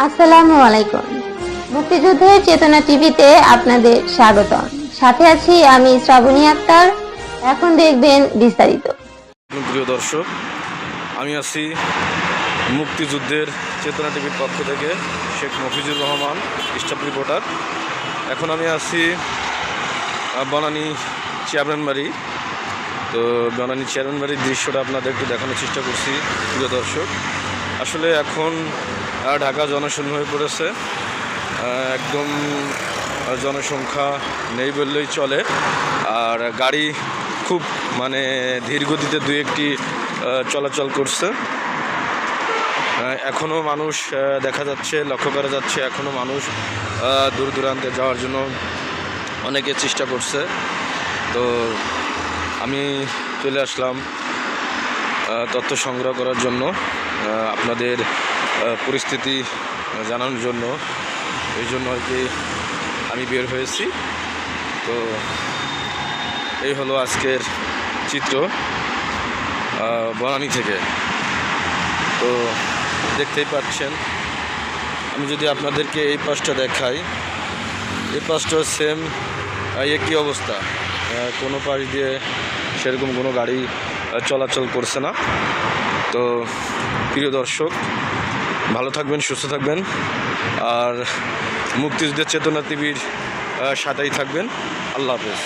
আসসালামু আলাইকুম। মুক্তিযুদ্ধের চেতনা টিভিতে আপনাদের স্বাগতম। সাথে আছি আমি শ্রাবণী আক্তার। এখন দেখবেন বিস্তারিত। প্রিয় দর্শক, আমি আছি মুক্তিযুদ্ধের চেতনা টিভির পক্ষ থেকে শেখ মফিজুর রহমান, স্টাফ রিপোর্টার। এখন আমি আছি বনানী চেয়ারম্যানবাড়ি। তো বনানী চেয়ারম্যানবাড়ির দৃশ্যটা আপনাদের একটু দেখানোর চেষ্টা করছি। প্রিয় দর্শক, আসলে এখন ঢাকা জনশূন্য হয়ে পড়েছে, একদম জনসংখ্যা নেই বললেই চলে। আর গাড়ি খুব ধীর গতিতে দুই একটি চলাচল করছে। এখনও মানুষ দেখা যাচ্ছে, লক্ষ্য করা যাচ্ছে, এখনও মানুষ দূর দূরান্তে যাওয়ার জন্য অনেকে চেষ্টা করছে। তো আমি চলে আসলাম তথ্য সংগ্রহ করার জন্য, আপনাদের পরিস্থিতি জানানোর জন্য। এই জন্য আর কি আমি বের হয়েছি। তো এই হলো আজকের চিত্র বনানী থেকে। তো দেখতেই পাচ্ছেন, আমি যদি আপনাদেরকে এই পাশটা দেখাই, এই পাশটা সেম একই অবস্থা। কোনো পাশ দিয়ে সেরকম কোনো গাড়ি চলাচল করছে না। তো প্রিয় দর্শক, ভালো থাকবেন, সুস্থ থাকবেন, আর মুক্তিযুদ্ধের চেতনা টিভির সাথেই থাকবেন। আল্লাহ হাফেজ।